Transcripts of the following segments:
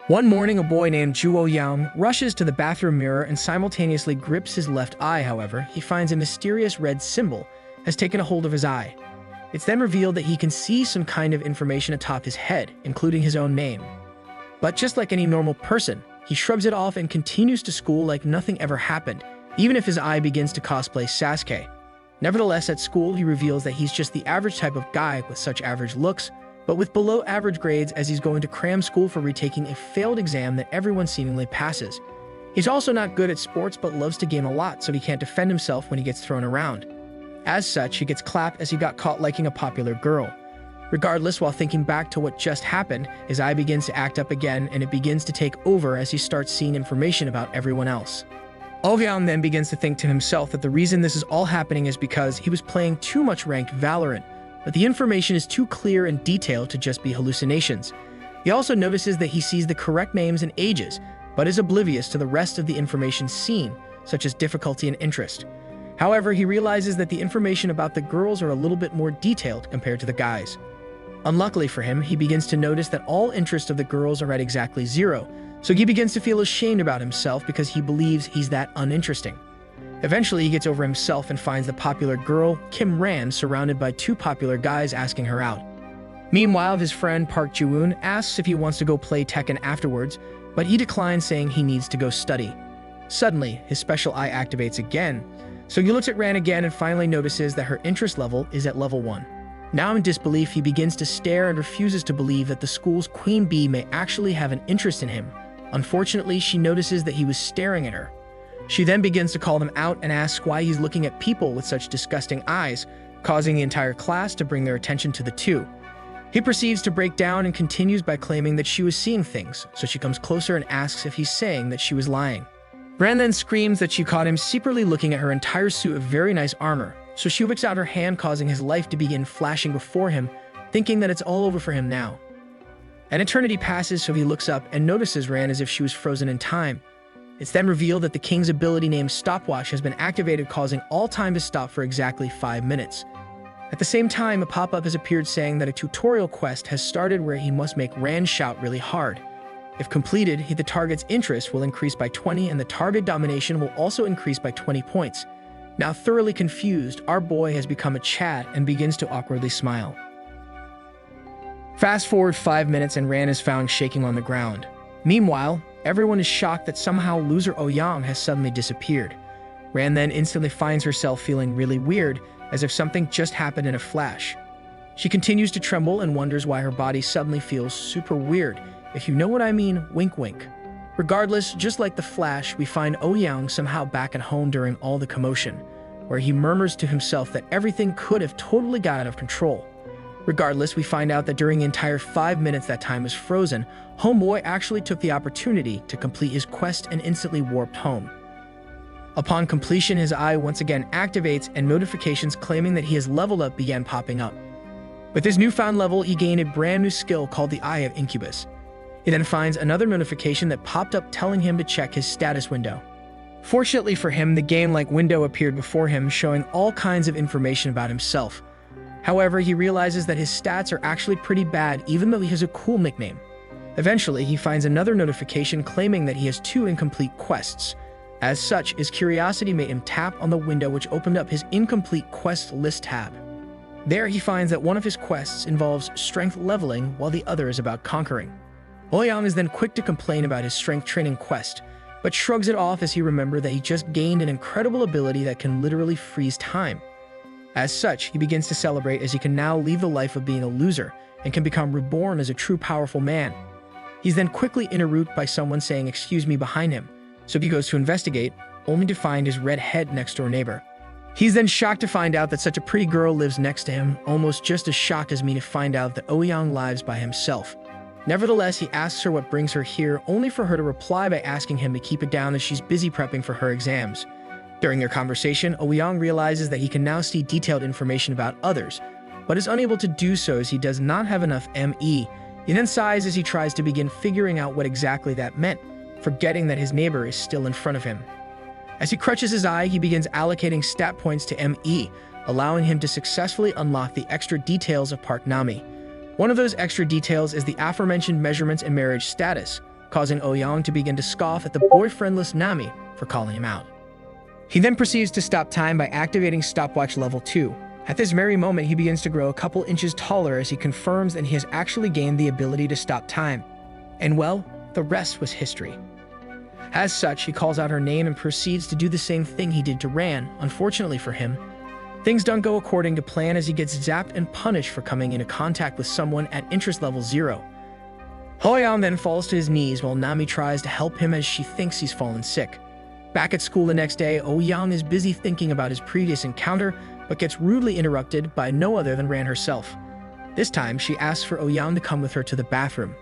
One morning, a boy named Zhuo Yang rushes to the bathroom mirror and simultaneously grips his left eye. However, he finds a mysterious red symbol has taken a hold of his eye. It's then revealed that he can see some kind of information atop his head, including his own name. But just like any normal person, he shrugs it off and continues to school like nothing ever happened, even if his eye begins to cosplay Sasuke. Nevertheless, at school, he reveals that he's just the average type of guy with such average looks, but with below average grades, as he's going to cram school for retaking a failed exam that everyone seemingly passes. He's also not good at sports but loves to game a lot, so he can't defend himself when he gets thrown around. As such, he gets clapped as he got caught liking a popular girl. Regardless, while thinking back to what just happened, his eye begins to act up again, and it begins to take over as he starts seeing information about everyone else. Ouyang then begins to think to himself that the reason this is all happening is because he was playing too much ranked Valorant, but the information is too clear and detailed to just be hallucinations. He also notices that he sees the correct names and ages, but is oblivious to the rest of the information seen, such as difficulty and interest. However, he realizes that the information about the girls are a little bit more detailed compared to the guys. Unluckily for him, he begins to notice that all interest of the girls are at exactly 0, so he begins to feel ashamed about himself because he believes he's that uninteresting. Eventually, he gets over himself and finds the popular girl, Kim Ran, surrounded by 2 popular guys asking her out. Meanwhile, his friend Park Ji-woon asks if he wants to go play Tekken afterwards, but he declines, saying he needs to go study. Suddenly, his special eye activates again, so he looks at Ran again and finally notices that her interest level is at level 1. Now in disbelief, he begins to stare and refuses to believe that the school's Queen Bee may actually have an interest in him. Unfortunately, she notices that he was staring at her. She then begins to call him out and asks why he's looking at people with such disgusting eyes, causing the entire class to bring their attention to the two. He proceeds to break down and continues by claiming that she was seeing things, so she comes closer and asks if he's saying that she was lying. Ran then screams that she caught him secretly looking at her entire suit of very nice armor, so she whips out her hand, causing his life to begin flashing before him, thinking that it's all over for him now. An eternity passes, so he looks up and notices Ran as if she was frozen in time. It's then revealed that the king's ability named Stopwatch has been activated, causing all time to stop for exactly 5 minutes. At the same time, a pop-up has appeared saying that a tutorial quest has started where he must make Ran shout really hard. If completed, the target's interest will increase by 20 and the target domination will also increase by 20 points. Now thoroughly confused, our boy has become a Chad and begins to awkwardly smile. Fast forward 5 minutes and Ran is found shaking on the ground. Meanwhile, everyone is shocked that somehow loser Ouyang has suddenly disappeared. Ran then instantly finds herself feeling really weird, as if something just happened in a flash. She continues to tremble and wonders why her body suddenly feels super weird. If you know what I mean, wink wink. Regardless, just like the Flash, we find Ouyang somehow back at home during all the commotion, where he murmurs to himself that everything could have totally got out of control. Regardless, we find out that during the entire 5 minutes that time was frozen, Homeboy actually took the opportunity to complete his quest and instantly warped home. Upon completion, his eye once again activates and notifications claiming that he has leveled up began popping up. With his newfound level, he gained a brand new skill called the Eye of Incubus. He then finds another notification that popped up telling him to check his status window. Fortunately for him, the game-like window appeared before him, showing all kinds of information about himself. However, he realizes that his stats are actually pretty bad, even though he has a cool nickname. Eventually, he finds another notification claiming that he has 2 incomplete quests. As such, his curiosity made him tap on the window, which opened up his incomplete quest list tab. There, he finds that one of his quests involves strength leveling, while the other is about conquering. Ouyang is then quick to complain about his strength training quest, but shrugs it off as he remembers that he just gained an incredible ability that can literally freeze time. As such, he begins to celebrate as he can now leave the life of being a loser and can become reborn as a true powerful man. He's then quickly interrupted by someone saying "excuse me" behind him, so he goes to investigate, only to find his red-head next-door neighbor. He's then shocked to find out that such a pretty girl lives next to him, almost just as shocked as me to find out that Ouyang lives by himself. Nevertheless, he asks her what brings her here, only for her to reply by asking him to keep it down as she's busy prepping for her exams. During their conversation, Ouyang realizes that he can now see detailed information about others, but is unable to do so as he does not have enough ME. He then sighs as he tries to begin figuring out what exactly that meant, forgetting that his neighbor is still in front of him. As he crutches his eye, he begins allocating stat points to ME, allowing him to successfully unlock the extra details of Park Nami. One of those extra details is the aforementioned measurements and marriage status, causing Ouyang to begin to scoff at the boyfriendless Nami for calling him out. He then proceeds to stop time by activating stopwatch level 2. At this very moment, he begins to grow a couple inches taller as he confirms that he has actually gained the ability to stop time. And well, the rest was history. As such, he calls out her name and proceeds to do the same thing he did to Ran. Unfortunately for him, things don't go according to plan as he gets zapped and punished for coming into contact with someone at interest level 0. Ouyang then falls to his knees while Nami tries to help him as she thinks he's fallen sick. Back at school the next day, Ouyang is busy thinking about his previous encounter, but gets rudely interrupted by no other than Ran herself. This time, she asks for Ouyang to come with her to the bathroom.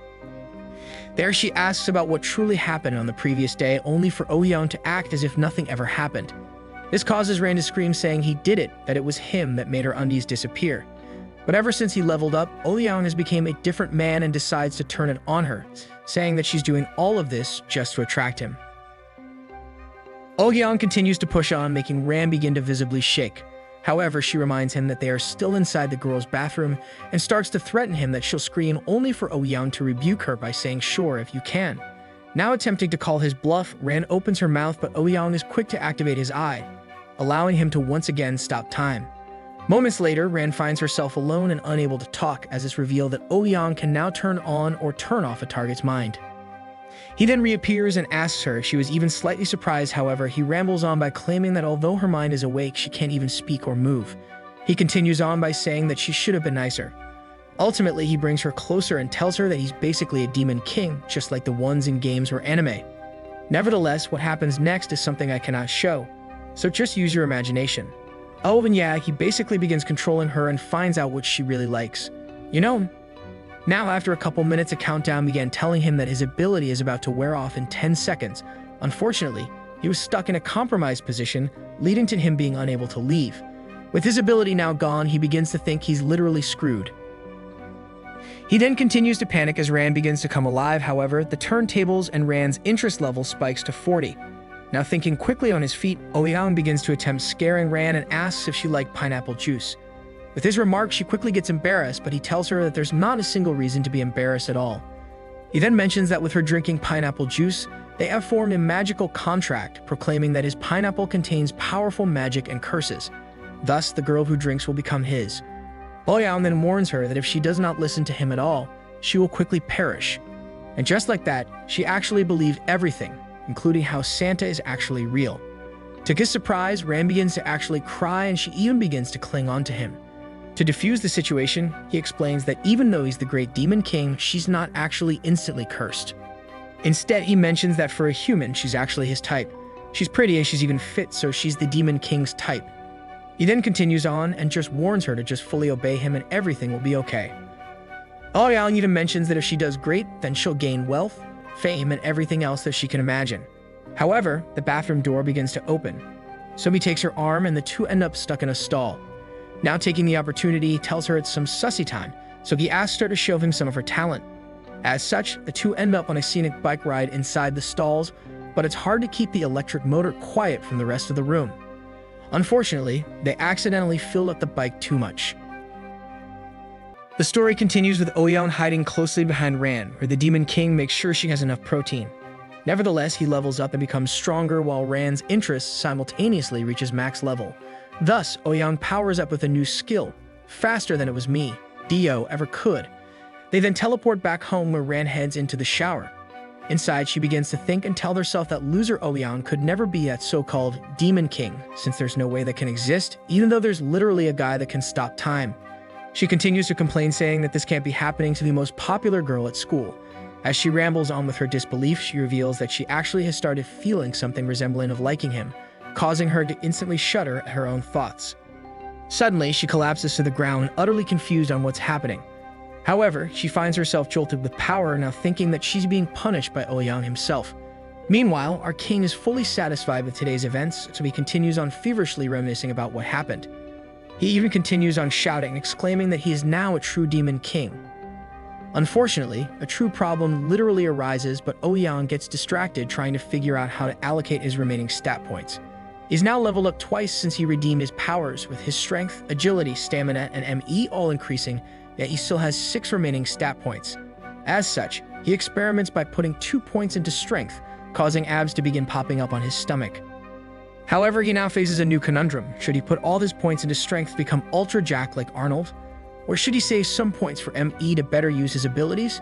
There she asks about what truly happened on the previous day, only for Ouyang to act as if nothing ever happened. This causes Ran to scream, saying he did it, that it was him that made her undies disappear. But ever since he leveled up, Ouyang has become a different man and decides to turn it on her, saying that she's doing all of this just to attract him. Ouyang continues to push on, making Ran begin to visibly shake. However, she reminds him that they are still inside the girl's bathroom and starts to threaten him that she'll scream, only for Ouyang to rebuke her by saying, "Sure, if you can." Now attempting to call his bluff, Ran opens her mouth, but Ouyang is quick to activate his eye, allowing him to once again stop time. Moments later, Ran finds herself alone and unable to talk, as it's revealed that Ouyang can now turn on or turn off a target's mind. He then reappears and asks her if she was even slightly surprised. However, he rambles on by claiming that although her mind is awake, she can't even speak or move. He continues on by saying that she should have been nicer. Ultimately, he brings her closer and tells her that he's basically a demon king, just like the ones in games or anime. Nevertheless, what happens next is something I cannot show, so just use your imagination. Oh, and yeah, he basically begins controlling her and finds out what she really likes. You know, now after a couple minutes, a countdown began telling him that his ability is about to wear off in 10 seconds. Unfortunately, he was stuck in a compromised position, leading to him being unable to leave. With his ability now gone, he begins to think he's literally screwed. He then continues to panic as Ran begins to come alive. However, the turntables and Ran's interest level spikes to 40. Now thinking quickly on his feet, Ouyang begins to attempt scaring Ran and asks if she liked pineapple juice. With his remark, she quickly gets embarrassed, but he tells her that there's not a single reason to be embarrassed at all. He then mentions that with her drinking pineapple juice, they have formed a magical contract, proclaiming that his pineapple contains powerful magic and curses. Thus, the girl who drinks will become his. Ouyang then warns her that if she does not listen to him at all, she will quickly perish. And just like that, she actually believed everything, including how Santa is actually real. To his surprise, Ran begins to actually cry and she even begins to cling on to him. To defuse the situation, he explains that even though he's the great demon king, she's not actually instantly cursed. Instead, he mentions that for a human, she's actually his type. She's pretty and she's even fit, so she's the demon king's type. He then continues on and just warns her to just fully obey him and everything will be okay. Ouyang even mentions that if she does great, then she'll gain wealth, fame, and everything else that she can imagine. However, the bathroom door begins to open. So he takes her arm and the two end up stuck in a stall. Now taking the opportunity, he tells her it's some sussy time, so he asks her to show him some of her talent. As such, the two end up on a scenic bike ride inside the stalls, but it's hard to keep the electric motor quiet from the rest of the room. Unfortunately, they accidentally filled up the bike too much. The story continues with Ouyang hiding closely behind Ran, where the Demon King makes sure she has enough protein. Nevertheless, he levels up and becomes stronger while Ran's interest simultaneously reaches max level. Thus, Ouyang powers up with a new skill, faster than it was me, Dio, ever could. They then teleport back home where Ran heads into the shower. Inside, she begins to think and tell herself that loser Ouyang could never be that so-called Demon King, since there's no way that can exist, even though there's literally a guy that can stop time. She continues to complain, saying that this can't be happening to the most popular girl at school. As she rambles on with her disbelief, she reveals that she actually has started feeling something resembling of liking him, causing her to instantly shudder at her own thoughts. Suddenly, she collapses to the ground, utterly confused on what's happening. However, she finds herself jolted with power, now thinking that she's being punished by Ouyang himself. Meanwhile, our king is fully satisfied with today's events, so he continues on feverishly reminiscing about what happened. He even continues on shouting, exclaiming that he is now a true demon king. Unfortunately, a true problem literally arises, but Ouyang gets distracted trying to figure out how to allocate his remaining stat points. He's now leveled up twice since he redeemed his powers, with his strength, agility, stamina, and ME all increasing, yet he still has 6 remaining stat points. As such, he experiments by putting 2 points into strength, causing abs to begin popping up on his stomach. However, he now faces a new conundrum. Should he put all his points into strength to become Ultra Jack like Arnold? Or should he save some points for ME to better use his abilities?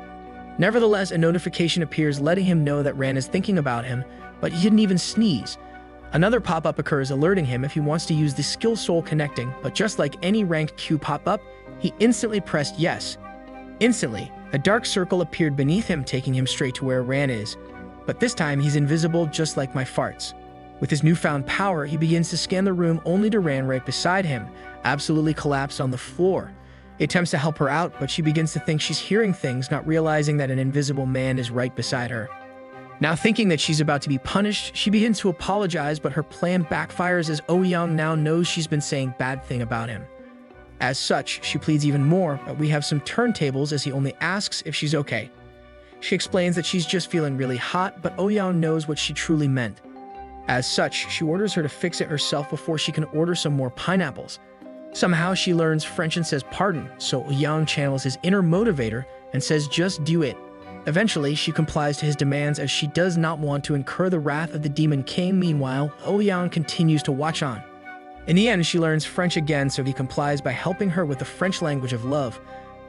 Nevertheless, a notification appears letting him know that Ran is thinking about him, but he didn't even sneeze. Another pop-up occurs alerting him if he wants to use the skill Soul Connecting, but just like any ranked Q pop-up, he instantly pressed yes. Instantly, a dark circle appeared beneath him, taking him straight to where Ran is. But this time, he's invisible just like my farts. With his newfound power, he begins to scan the room only to Ran right beside him, absolutely collapsed on the floor. He attempts to help her out, but she begins to think she's hearing things, not realizing that an invisible man is right beside her. Now thinking that she's about to be punished, she begins to apologize, but her plan backfires as Ouyang now knows she's been saying bad thing about him. As such, she pleads even more, but we have some turntables as he only asks if she's okay. She explains that she's just feeling really hot, but Ouyang knows what she truly meant. As such, she orders her to fix it herself before she can order some more pineapples. Somehow she learns French and says pardon, so Ouyang channels his inner motivator and says just do it. Eventually, she complies to his demands as she does not want to incur the wrath of the Demon King. Meanwhile, Ouyang continues to watch on. In the end, she learns French again, so he complies by helping her with the French language of love.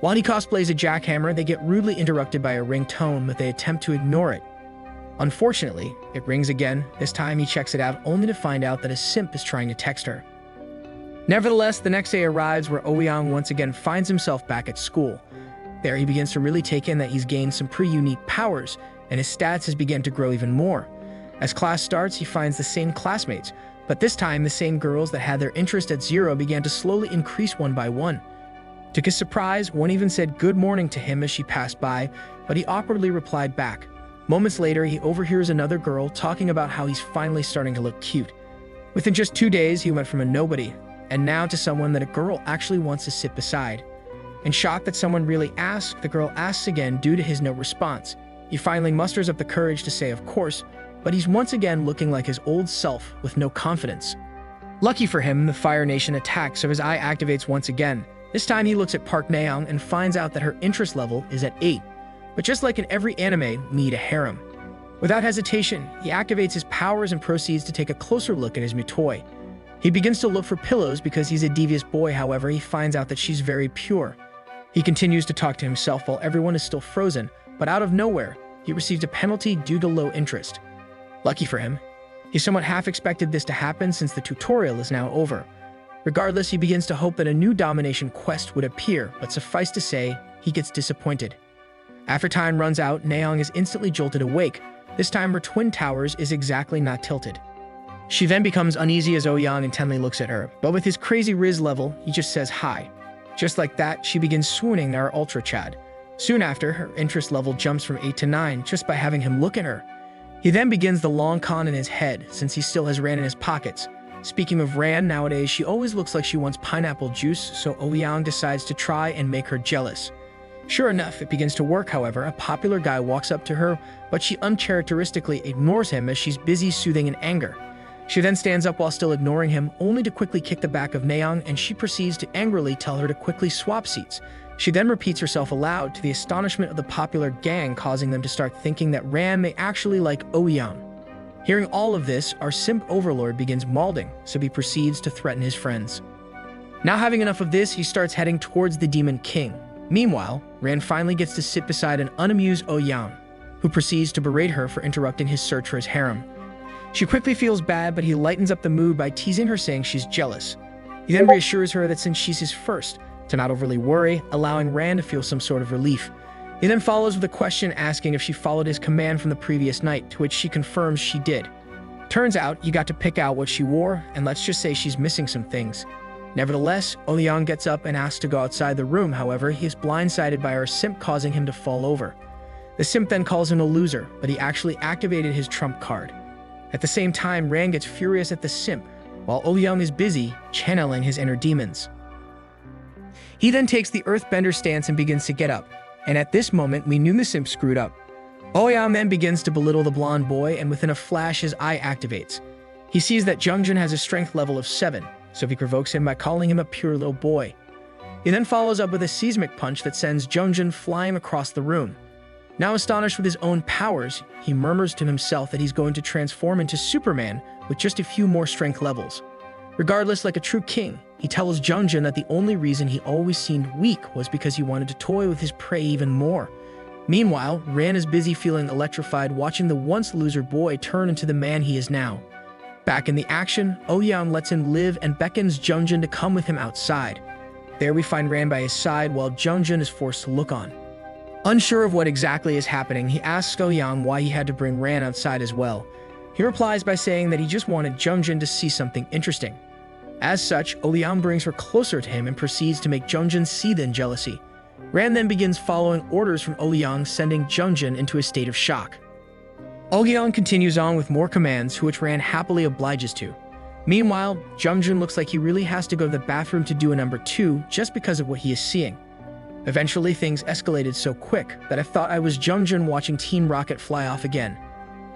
While he cosplays a jackhammer, they get rudely interrupted by a ringtone, but they attempt to ignore it. Unfortunately, it rings again. This time he checks it out only to find out that a simp is trying to text her. Nevertheless, the next day arrives where Ouyang once again finds himself back at school. There he begins to really take in that he's gained some pretty unique powers, and his stats has begun to grow even more. As class starts, he finds the same classmates, but this time the same girls that had their interest at 0 began to slowly increase one by one. To his surprise, one even said good morning to him as she passed by, but he awkwardly replied back. Moments later, he overhears another girl talking about how he's finally starting to look cute. Within just 2 days, he went from a nobody, and now to someone that a girl actually wants to sit beside. In shock that someone really asked, the girl asks again due to his no response. He finally musters up the courage to say of course, but he's once again looking like his old self with no confidence. Lucky for him, the Fire Nation attacks, so his eye activates once again. This time he looks at Park Naeong and finds out that her interest level is at 8. But just like in every anime, need a harem. Without hesitation, he activates his powers and proceeds to take a closer look at his Mutoi. He begins to look for pillows because he's a devious boy, however, he finds out that she's very pure. He continues to talk to himself while everyone is still frozen, but out of nowhere, he receives a penalty due to low interest. Lucky for him, he somewhat half expected this to happen since the tutorial is now over. Regardless, he begins to hope that a new domination quest would appear, but suffice to say, he gets disappointed. After time runs out, Naeong is instantly jolted awake. This time her twin towers is exactly not tilted. She then becomes uneasy as Ouyang intently looks at her, but with his crazy Riz level, he just says hi. Just like that, she begins swooning at our Ultra Chad. Soon after, her interest level jumps from 8 to 9 just by having him look at her. He then begins the long con in his head, since he still has Ran in his pockets. Speaking of Ran, nowadays she always looks like she wants pineapple juice, so Ouyang decides to try and make her jealous. Sure enough, it begins to work, however. A popular guy walks up to her, but she uncharacteristically ignores him as she's busy soothing in anger. She then stands up while still ignoring him, only to quickly kick the back of Naeong, and she proceeds to angrily tell her to quickly swap seats. She then repeats herself aloud to the astonishment of the popular gang, causing them to start thinking that Ran may actually like Ouyang. Hearing all of this, our simp overlord begins mauling, so he proceeds to threaten his friends. Now having enough of this, he starts heading towards the Demon King. Meanwhile, Ran finally gets to sit beside an unamused Ouyang, who proceeds to berate her for interrupting his search for his harem. She quickly feels bad, but he lightens up the mood by teasing her, saying she's jealous. He then reassures her that since she's his first, to not overly worry, allowing Ran to feel some sort of relief. He then follows with a question asking if she followed his command from the previous night, to which she confirms she did. Turns out, you got to pick out what she wore, and let's just say she's missing some things. Nevertheless, Ouyang gets up and asks to go outside the room, however, he is blindsided by our simp, causing him to fall over. The simp then calls him a loser, but he actually activated his trump card. At the same time, Ran gets furious at the simp, while Ouyang is busy channeling his inner demons. He then takes the earthbender stance and begins to get up, and at this moment we knew the simp screwed up. Ouyang then begins to belittle the blonde boy, and within a flash his eye activates. He sees that Jungjun has a strength level of 7, so he provokes him by calling him a pure little boy. He then follows up with a seismic punch that sends Jungjun flying across the room. Now astonished with his own powers, he murmurs to himself that he's going to transform into Superman with just a few more strength levels. Regardless, like a true king, he tells Junjin that the only reason he always seemed weak was because he wanted to toy with his prey even more. Meanwhile, Ran is busy feeling electrified watching the once loser boy turn into the man he is now. Back in the action, Ouyang lets him live and beckons Junjin to come with him outside. There we find Ran by his side while Junjin is forced to look on. Unsure of what exactly is happening, he asks Ouyang why he had to bring Ran outside as well. He replies by saying that he just wanted Junjin to see something interesting. As such, Ouyang brings her closer to him and proceeds to make Junjin seethe in jealousy. Ran then begins following orders from Ouyang, sending Junjin into a state of shock. Ouyang continues on with more commands, which Ran happily obliges to. Meanwhile, Junjin looks like he really has to go to the bathroom to do a number 2 just because of what he is seeing. Eventually, things escalated so quick that I thought I was Junjin watching Team Rocket fly off again.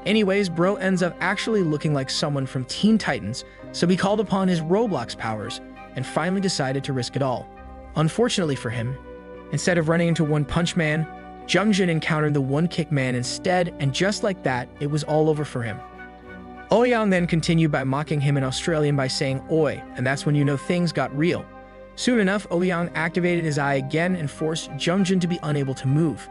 Anyways, bro ends up actually looking like someone from Teen Titans, so he called upon his Roblox powers and finally decided to risk it all. Unfortunately for him, instead of running into One Punch Man, Junjin encountered the One Kick Man instead, and just like that, it was all over for him. Ouyang then continued by mocking him in Australian by saying "Oi," and that's when you know things got real. Soon enough, Ouyang activated his eye again and forced Junjin to be unable to move.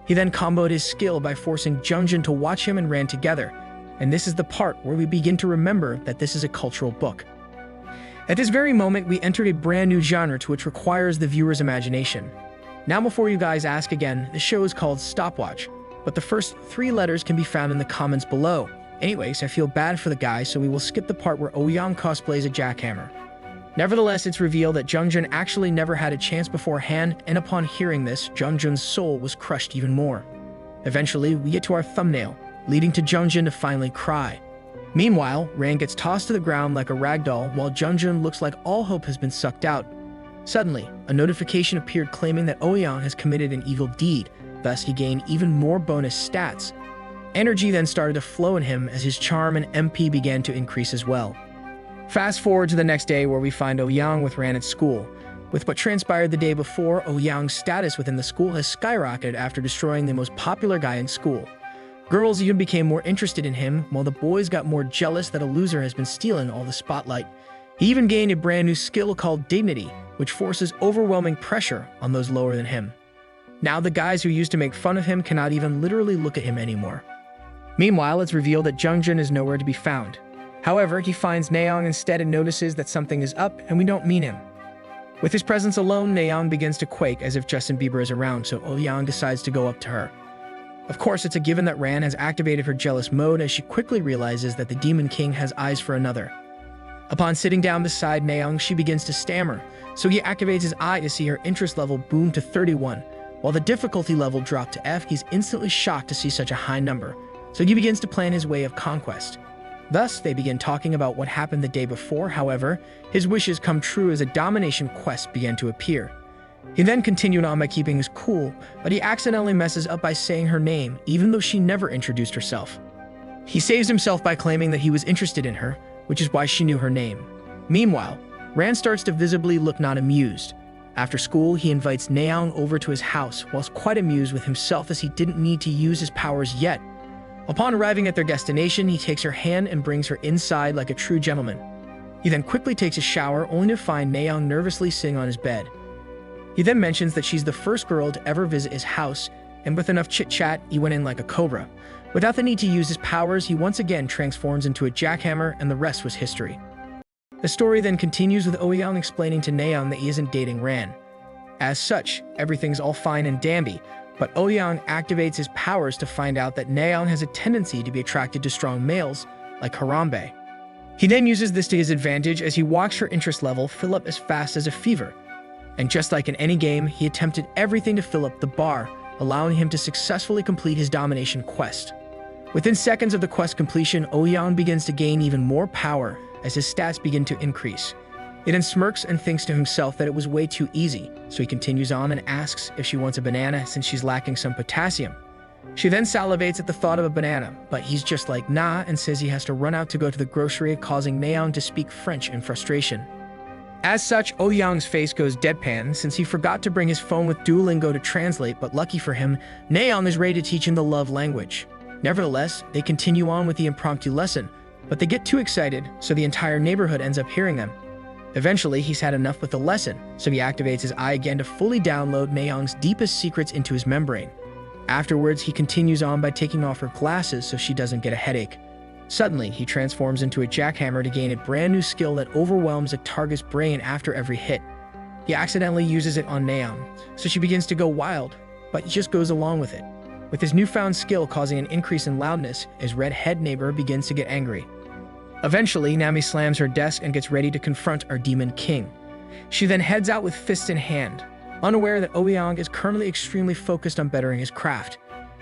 He then comboed his skill by forcing Junjin to watch him and Ran together, and this is the part where we begin to remember that this is a cultural book. At this very moment, we entered a brand new genre to which requires the viewer's imagination. Now before you guys ask again, the show is called Stopwatch, but the first 3 letters can be found in the comments below. Anyways, I feel bad for the guy, so we will skip the part where Ouyang cosplays a jackhammer. Nevertheless, it's revealed that Junjin actually never had a chance beforehand, and upon hearing this, Junjin's soul was crushed even more. Eventually, we get to our thumbnail, leading to Junjin to finally cry. Meanwhile, Ran gets tossed to the ground like a ragdoll, while Junjin looks like all hope has been sucked out. Suddenly, a notification appeared claiming that Ouyang has committed an evil deed, thus he gained even more bonus stats. Energy then started to flow in him as his charm and MP began to increase as well. Fast forward to the next day where we find Ouyang with Ran at school. With what transpired the day before, Ouyang's status within the school has skyrocketed after destroying the most popular guy in school. Girls even became more interested in him, while the boys got more jealous that a loser has been stealing all the spotlight. He even gained a brand new skill called Dignity, which forces overwhelming pressure on those lower than him. Now the guys who used to make fun of him cannot even literally look at him anymore. Meanwhile, it's revealed that Junjin is nowhere to be found. However, he finds Nayeon instead and notices that something is up and we don't meet him. With his presence alone, Nayeon begins to quake as if Justin Bieber is around, so Ouyang decides to go up to her. Of course, it's a given that Ran has activated her jealous mode as she quickly realizes that the Demon King has eyes for another. Upon sitting down beside Nayeon, she begins to stammer, so he activates his eye to see her interest level boom to 31. While the difficulty level dropped to F, he's instantly shocked to see such a high number, so he begins to plan his way of conquest. Thus, they begin talking about what happened the day before. However, his wishes come true as a domination quest began to appear. He then continued on by keeping his cool, but he accidentally messes up by saying her name, even though she never introduced herself. He saves himself by claiming that he was interested in her, which is why she knew her name. Meanwhile, Ran starts to visibly look not amused. After school, he invites Nayeon over to his house, whilst quite amused with himself as he didn't need to use his powers yet. Upon arriving at their destination, he takes her hand and brings her inside like a true gentleman. He then quickly takes a shower, only to find Nayeon nervously sitting on his bed. He then mentions that she's the first girl to ever visit his house, and with enough chit-chat, he went in like a cobra. Without the need to use his powers, he once again transforms into a jackhammer, and the rest was history. The story then continues with Ouyang explaining to Nayeon that he isn't dating Ran. As such, everything's all fine and dandy, but Ouyang activates his powers to find out that Nayeon has a tendency to be attracted to strong males, like Harambe. He then uses this to his advantage as he watched her interest level fill up as fast as a fever. And just like in any game, he attempted everything to fill up the bar, allowing him to successfully complete his domination quest. Within seconds of the quest completion, Ouyang begins to gain even more power as his stats begin to increase. He then smirks and thinks to himself that it was way too easy, so he continues on and asks if she wants a banana since she's lacking some potassium. She then salivates at the thought of a banana, but he's just like nah and says he has to run out to go to the grocery, causing Nayeon to speak French in frustration. As such, Ouyang's face goes deadpan since he forgot to bring his phone with Duolingo to translate, but lucky for him, Naeong is ready to teach him the love language. Nevertheless, they continue on with the impromptu lesson, but they get too excited, so the entire neighborhood ends up hearing them. Eventually, he's had enough with the lesson, so he activates his eye again to fully download Naeong's deepest secrets into his membrane. Afterwards, he continues on by taking off her glasses so she doesn't get a headache. Suddenly, he transforms into a jackhammer to gain a brand new skill that overwhelms a target's brain after every hit. He accidentally uses it on Naeong, so she begins to go wild, but he just goes along with it. With his newfound skill causing an increase in loudness, his red-head neighbor begins to get angry. Eventually, Nami slams her desk and gets ready to confront our demon king. She then heads out with fists in hand, unaware that Ouyang is currently extremely focused on bettering his craft.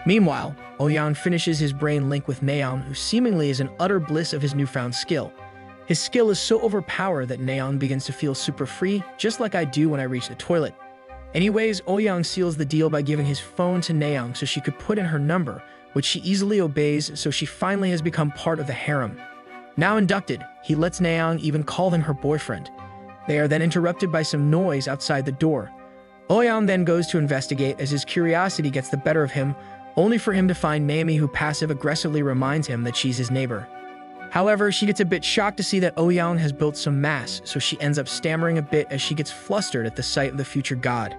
Meanwhile, Ouyang finishes his brain link with Naeong, who seemingly is in utter bliss of his newfound skill. His skill is so overpowered that Naeong begins to feel super free, just like I do when I reach the toilet. Anyways, Ouyang seals the deal by giving his phone to Naeong so she could put in her number, which she easily obeys, so she finally has become part of the harem. Now inducted, he lets Naeong even call him her boyfriend. They are then interrupted by some noise outside the door. Ouyang then goes to investigate as his curiosity gets the better of him, only for him to find Nami, who passive-aggressively reminds him that she's his neighbor. However, she gets a bit shocked to see that Ouyang has built some mass, so she ends up stammering a bit as she gets flustered at the sight of the future god.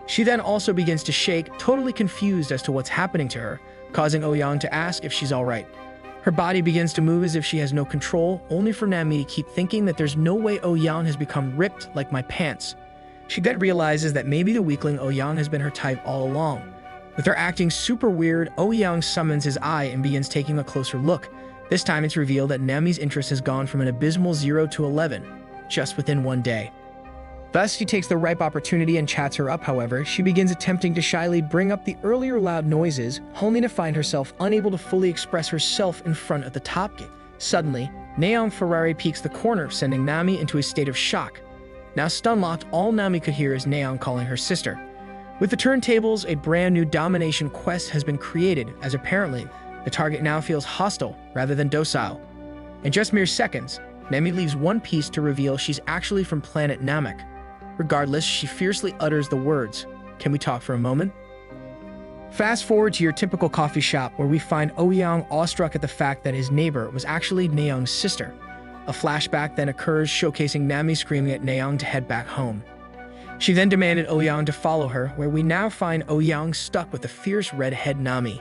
She then also begins to shake, totally confused as to what's happening to her, causing Ouyang to ask if she's alright. Her body begins to move as if she has no control, only for Nami to keep thinking that there's no way Ouyang has become ripped like my pants. She then realizes that maybe the weakling Ouyang has been her type all along. With her acting super weird, Ouyang summons his eye and begins taking a closer look. This time it's revealed that Nami's interest has gone from an abysmal 0 to 11, just within one day. Thus, he takes the ripe opportunity and chats her up. However, she begins attempting to shyly bring up the earlier loud noises, only to find herself unable to fully express herself in front of the top gate. Suddenly, Naeong Ferrari peeks the corner, sending Nami into a state of shock. Now stun-locked, all Nami could hear is Naeong calling her sister. With the turntables, a brand new domination quest has been created, as apparently, the target now feels hostile rather than docile. In just mere seconds, Nami leaves one piece to reveal she's actually from planet Namek. Regardless, she fiercely utters the words, "Can we talk for a moment?" Fast forward to your typical coffee shop where we find Ouyang awestruck at the fact that his neighbor was actually Naeong's sister. A flashback then occurs showcasing Nami screaming at Naeong to head back home. She then demanded Ouyang to follow her, where we now find Ouyang stuck with the fierce redhead Nami.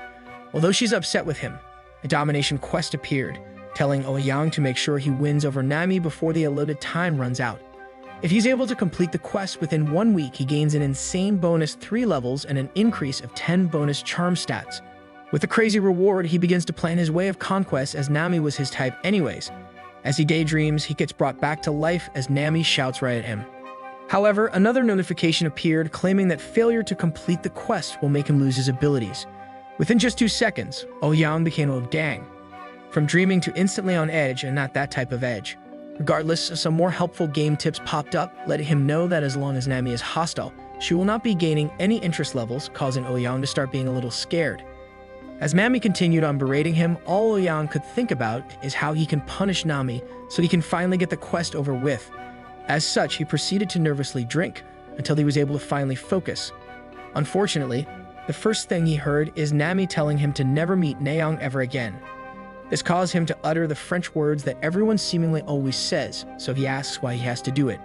Although she's upset with him, a domination quest appeared, telling Ouyang to make sure he wins over Nami before the allotted time runs out. If he's able to complete the quest within 1 week, he gains an insane bonus 3 levels and an increase of 10 bonus charm stats. With the crazy reward, he begins to plan his way of conquest as Nami was his type anyways. As he daydreams, he gets brought back to life as Nami shouts right at him. However, another notification appeared claiming that failure to complete the quest will make him lose his abilities. Within just 2 seconds, Ouyang became a gang. From dreaming to instantly on edge, and not that type of edge. Regardless, some more helpful game tips popped up, letting him know that as long as Nami is hostile, she will not be gaining any interest levels, causing Ouyang to start being a little scared. As Nami continued on berating him, all Ouyang could think about is how he can punish Nami so he can finally get the quest over with. As such, he proceeded to nervously drink, until he was able to finally focus. Unfortunately, the first thing he heard is Nami telling him to never meet Naeong ever again. This caused him to utter the French words that everyone seemingly always says, so he asks why he has to do it.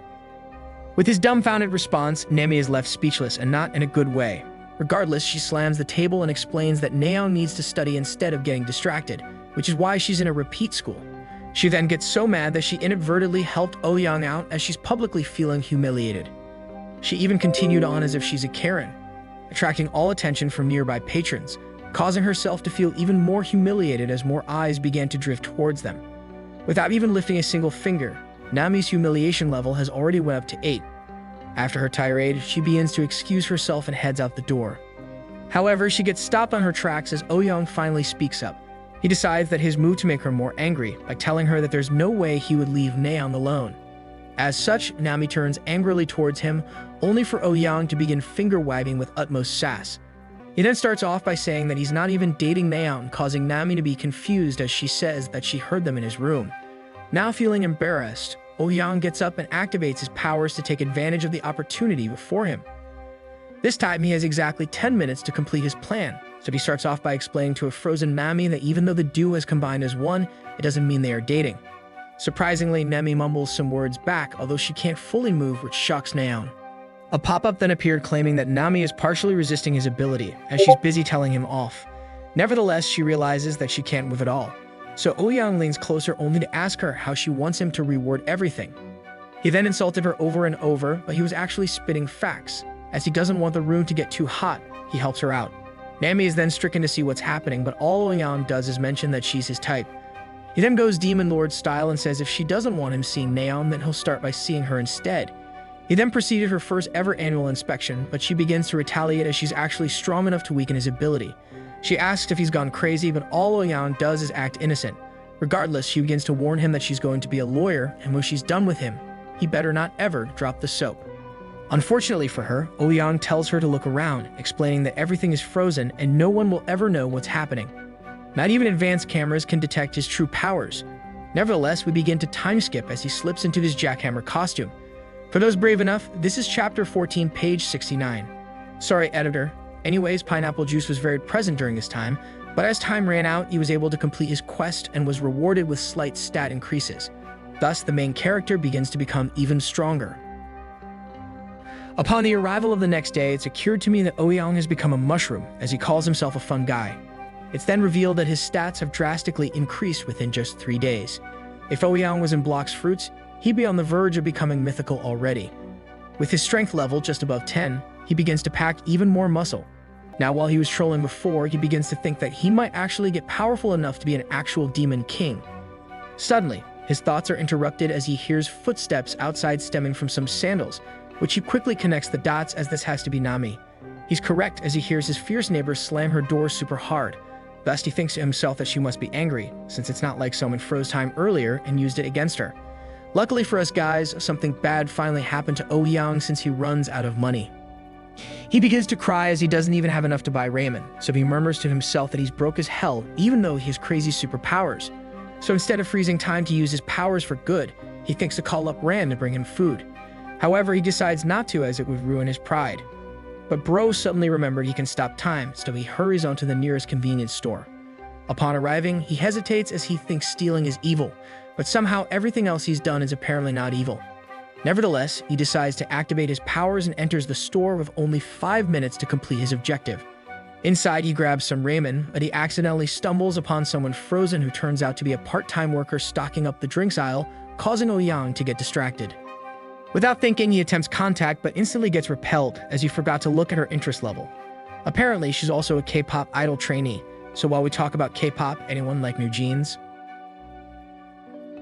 With his dumbfounded response, Nami is left speechless, and not in a good way. Regardless, she slams the table and explains that Naeong needs to study instead of getting distracted, which is why she's in a repeat school. She then gets so mad that she inadvertently helped Ouyang out as she's publicly feeling humiliated. She even continued on as if she's a Karen, attracting all attention from nearby patrons, causing herself to feel even more humiliated as more eyes began to drift towards them. Without even lifting a single finger, Nami's humiliation level has already went up to 8. After her tirade, she begins to excuse herself and heads out the door. However, she gets stopped on her tracks as Ouyang finally speaks up. He decides that his move to make her more angry by telling her that there's no way he would leave Naeong alone. As such, Nami turns angrily towards him, only for Ouyang to begin finger-wagging with utmost sass. He then starts off by saying that he's not even dating Naeong, causing Nami to be confused as she says that she heard them in his room. Now feeling embarrassed, Ouyang gets up and activates his powers to take advantage of the opportunity before him. This time, he has exactly 10 minutes to complete his plan, so he starts off by explaining to a frozen Nami that even though the duo has combined as one, it doesn't mean they are dating. Surprisingly, Nami mumbles some words back, although she can't fully move, which shocks Naon. A pop-up then appeared claiming that Nami is partially resisting his ability, as she's busy telling him off. Nevertheless, she realizes that she can't move at all. So Ouyang leans closer only to ask her how she wants him to reward everything. He then insulted her over and over, but he was actually spitting facts. As he doesn't want the room to get too hot, he helps her out. Nami is then stricken to see what's happening, but all Ouyang does is mention that she's his type. He then goes Demon Lord style and says if she doesn't want him seeing Naon, then he'll start by seeing her instead. He then proceeded her first ever annual inspection, but she begins to retaliate as she's actually strong enough to weaken his ability. She asks if he's gone crazy, but all Ouyang does is act innocent. Regardless, she begins to warn him that she's going to be a lawyer, and when she's done with him, he better not ever drop the soap. Unfortunately for her, Ouyang tells her to look around, explaining that everything is frozen and no one will ever know what's happening. Not even advanced cameras can detect his true powers. Nevertheless, we begin to time skip as he slips into his jackhammer costume. For those brave enough, this is chapter 14, page 69. Sorry, editor. Anyways, Pineapple Juice was very present during this time, but as time ran out, he was able to complete his quest and was rewarded with slight stat increases. Thus, the main character begins to become even stronger. Upon the arrival of the next day, it's occurred to me that Ouyang has become a mushroom, as he calls himself a fun guy. It's then revealed that his stats have drastically increased within just 3 days. If Ouyang was in Block's fruits, he'd be on the verge of becoming mythical already. With his strength level just above 10, he begins to pack even more muscle. Now, while he was trolling before, he begins to think that he might actually get powerful enough to be an actual demon king. Suddenly, his thoughts are interrupted as he hears footsteps outside stemming from some sandals, which he quickly connects the dots as this has to be Nami. He's correct as he hears his fierce neighbor slam her door super hard. Thus, he thinks to himself that she must be angry, since it's not like someone froze time earlier and used it against her. Luckily for us guys, something bad finally happened to Ouyang since he runs out of money. He begins to cry as he doesn't even have enough to buy ramen, so he murmurs to himself that he's broke as hell even though he has crazy superpowers. So instead of freezing time to use his powers for good, he thinks to call up Rand to bring him food. However, he decides not to as it would ruin his pride. But Bro suddenly remembered he can stop time, so he hurries on to the nearest convenience store. Upon arriving, he hesitates as he thinks stealing is evil, but somehow everything else he's done is apparently not evil. Nevertheless, he decides to activate his powers and enters the store with only 5 minutes to complete his objective. Inside, he grabs some ramen, but he accidentally stumbles upon someone frozen who turns out to be a part-time worker stocking up the drinks aisle, causing Ouyang to get distracted. Without thinking, he attempts contact but instantly gets repelled as he forgot to look at her interest level. Apparently, she's also a K-pop idol trainee, so while we talk about K-pop, anyone like New Jeans?